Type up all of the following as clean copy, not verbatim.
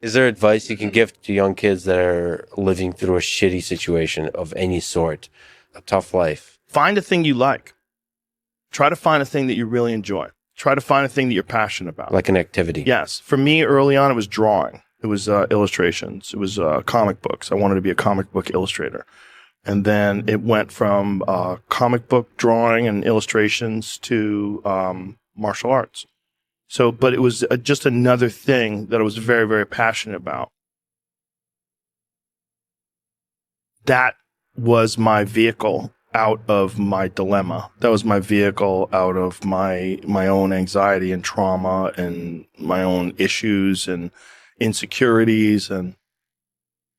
Is there advice you can give to young kids that are living through a shitty situation of any sort, a tough life? Find a thing you like. Try to find a thing that you really enjoy. Try to find a thing that you're passionate about. Like an activity. Yes. For me, early on, it was drawing. It was illustrations. It was comic books. I wanted to be a comic book illustrator. And then it went from comic book drawing and illustrations to martial arts. So, but it was just another thing that I was very, very passionate about. That was my vehicle out of my dilemma. That was my vehicle out of my own anxiety and trauma and my own issues and insecurities. And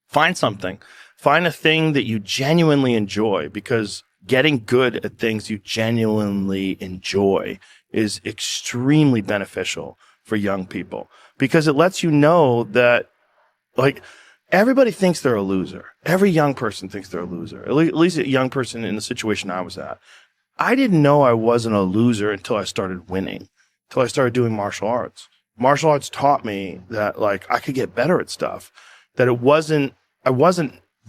find something. Find a thing that you genuinely enjoy, because getting good at things you genuinely enjoy is extremely beneficial for young people, because it lets you know that, like, everybody thinks they're a loser. Every young person thinks they're a loser. At least a young person in the situation I was at. I didn't know I wasn't a loser until I started winning, until I started doing martial arts. Martial arts taught me that, like, I could get better at stuff, that I wasn't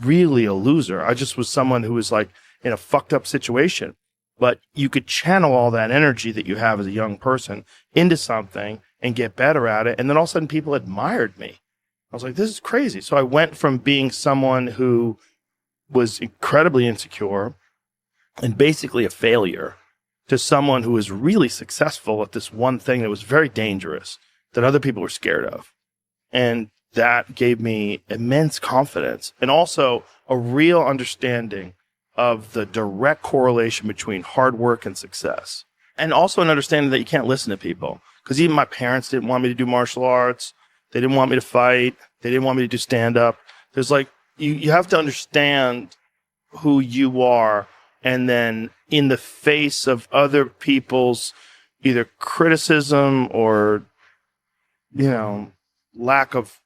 really a loser. I just was someone who was, like, in a fucked up situation. But you could channel all that energy that you have as a young person into something and get better at it. And then all of a sudden people admired me. I was like, this is crazy. So I went from being someone who was incredibly insecure and basically a failure to someone who was really successful at this one thing that was very dangerous, that other people were scared of. And that gave me immense confidence and also a real understanding of the direct correlation between hard work and success. And also an understanding that you can't listen to people. Because even my parents didn't want me to do martial arts. They didn't want me to fight. They didn't want me to do stand-up. There's, like, you have to understand who you are, and then in the face of other people's either criticism or, you know, lack of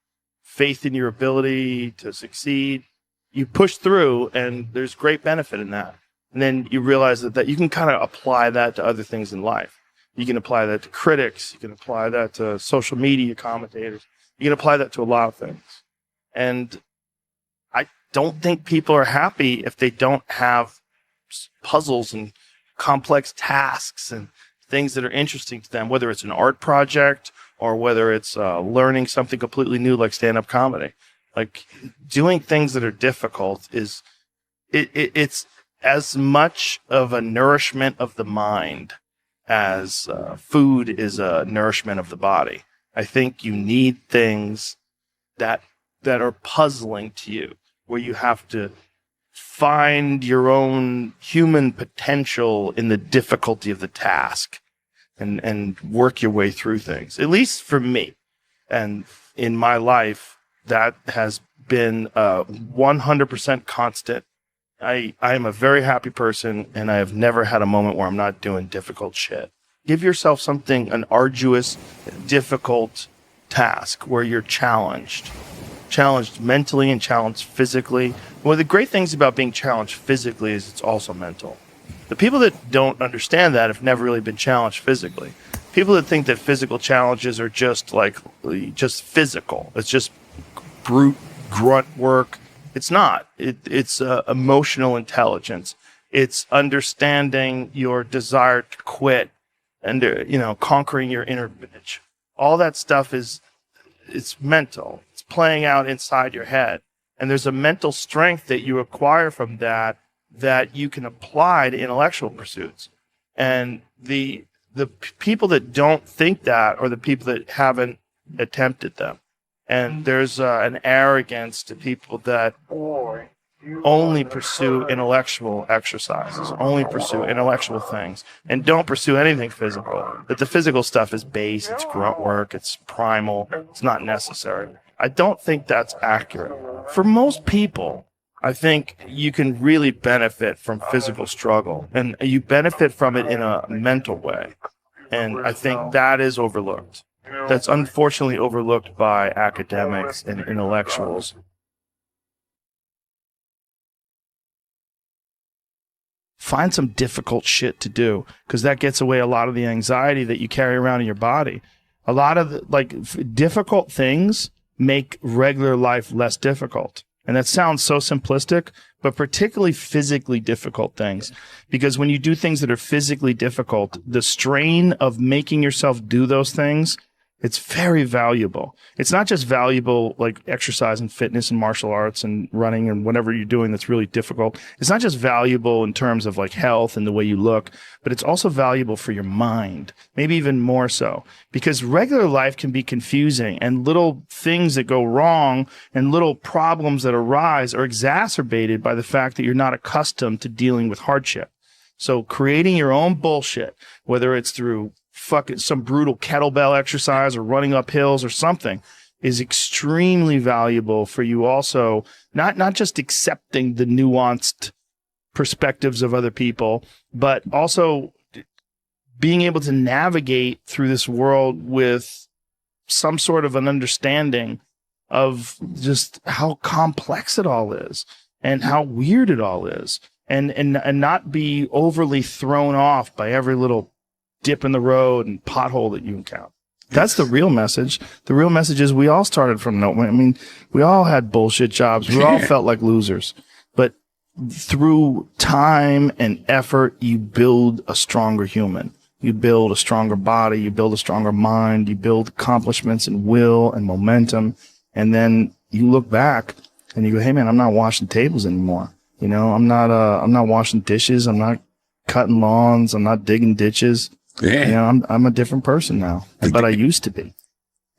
faith in your ability to succeed, you push through, and there's great benefit in that. And then you realize that you can kind of apply that to other things in life. You can apply that to critics. You can apply that to social media commentators. You can apply that to a lot of things. And I don't think people are happy if they don't have puzzles and complex tasks and things that are interesting to them, whether it's an art project or whether it's learning something completely new like stand-up comedy. Like, doing things that are difficult is it's as much of a nourishment of the mind as food is a nourishment of the body. I think you need things that are puzzling to you, where you have to find your own human potential in the difficulty of the task and work your way through things. At least for me. And in my life, that has been 100% constant. I am a very happy person, and I have never had a moment where I'm not doing difficult shit. Give yourself something, an arduous, difficult task where you're challenged mentally and challenged physically. One of the great things about being challenged physically is it's also mental. The people that don't understand that have never really been challenged physically. People that think that physical challenges are just physical. It's just brute grunt work. It's not. It's emotional intelligence. It's understanding your desire to quit and, conquering your inner bitch. All that stuff it's mental. It's playing out inside your head. And there's a mental strength that you acquire from that you can apply to intellectual pursuits. And the people that don't think that are the people that haven't attempted them. And there's an arrogance to people that only pursue intellectual exercises, only pursue intellectual things, and don't pursue anything physical. That the physical stuff is base, it's grunt work, it's primal, it's not necessary. I don't think that's accurate. For most people, I think you can really benefit from physical struggle, and you benefit from it in a mental way. And I think that is overlooked. That's unfortunately overlooked by academics and intellectuals. Find some difficult shit to do, because that gets away a lot of the anxiety that you carry around in your body. A lot of difficult things make regular life less difficult. And that sounds so simplistic, but particularly physically difficult things. Because when you do things that are physically difficult, the strain of making yourself do those things, it's very valuable. It's not just valuable like exercise and fitness and martial arts and running and whatever you're doing that's really difficult. It's not just valuable in terms of like health and the way you look, but it's also valuable for your mind, maybe even more so. Because regular life can be confusing, and little things that go wrong and little problems that arise are exacerbated by the fact that you're not accustomed to dealing with hardship. So creating your own bullshit, whether it's through fucking some brutal kettlebell exercise or running up hills or something, is extremely valuable for you also, not just accepting the nuanced perspectives of other people, but also being able to navigate through this world with some sort of an understanding of just how complex it all is and how weird it all is, and not be overly thrown off by every little dip in the road and pothole that you encounter. That's the real message. The real message is we all started from nowhere. I mean, we all had bullshit jobs. We all felt like losers. But through time and effort, you build a stronger human. You build a stronger body. You build a stronger mind. You build accomplishments and will and momentum. And then you look back and you go, hey, man, I'm not washing tables anymore. You know, I'm not washing dishes. I'm not cutting lawns. I'm not digging ditches. Yeah. You know, I'm a different person now, but I used to be.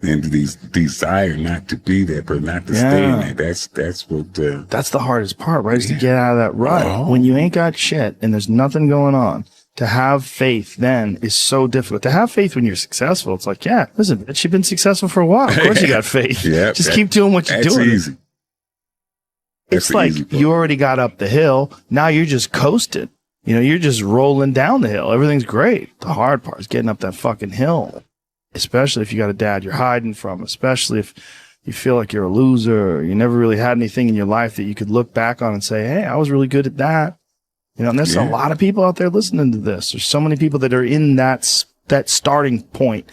And these desire not to be that, but not to stay in that. That's what. That's the hardest part, right? Is to get out of that rut. When you ain't got shit and there's nothing going on. To have faith then is so difficult. To have faith when you're successful, it's like, yeah, listen, bitch, you've been successful for a while. Of course you got faith. Yeah, just keep doing what you're doing. Easy. It's like you already got up the hill. Now you're just coasting. You know, you're just rolling down the hill. Everything's great. The hard part is getting up that fucking hill, especially if you got a dad you're hiding from, especially if you feel like you're a loser or you never really had anything in your life that you could look back on and say, hey, I was really good at that. You know, and there's a lot of people out there listening to this. There's so many people that are in that starting point.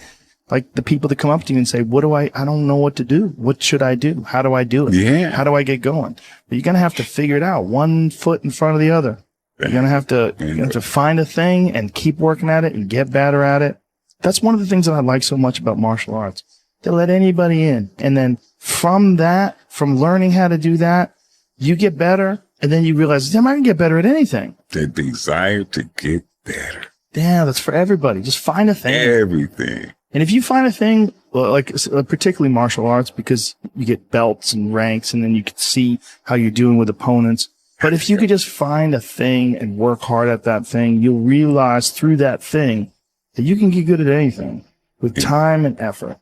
Like the people that come up to you and say, I don't know what to do. What should I do? How do I do it? Yeah. How do I get going? But you're going to have to figure it out, one foot in front of the other. You're going to have to find a thing and keep working at it and get better at it. That's one of the things that I like so much about martial arts. They let anybody in. And then from learning how to do that, you get better. And then you realize, damn, I can get better at anything. The desire to get better. Yeah, that's for everybody. Just find a thing. Everything. And if you find a thing, like particularly martial arts, because you get belts and ranks and then you can see how you're doing with opponents. But if you could just find a thing and work hard at that thing, you'll realize through that thing that you can get good at anything with time and effort.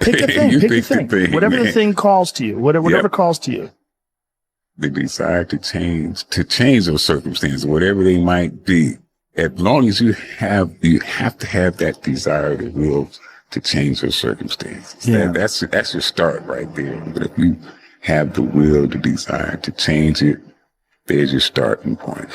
Pick a thing. Pick a thing. Whatever the thing calls to you. Whatever calls to you. The desire to change those circumstances, whatever they might be. As long as you have to have that desire, the will to change those circumstances. Yeah. That's your start right there. But if you have the will, the desire to change it, there's your starting point.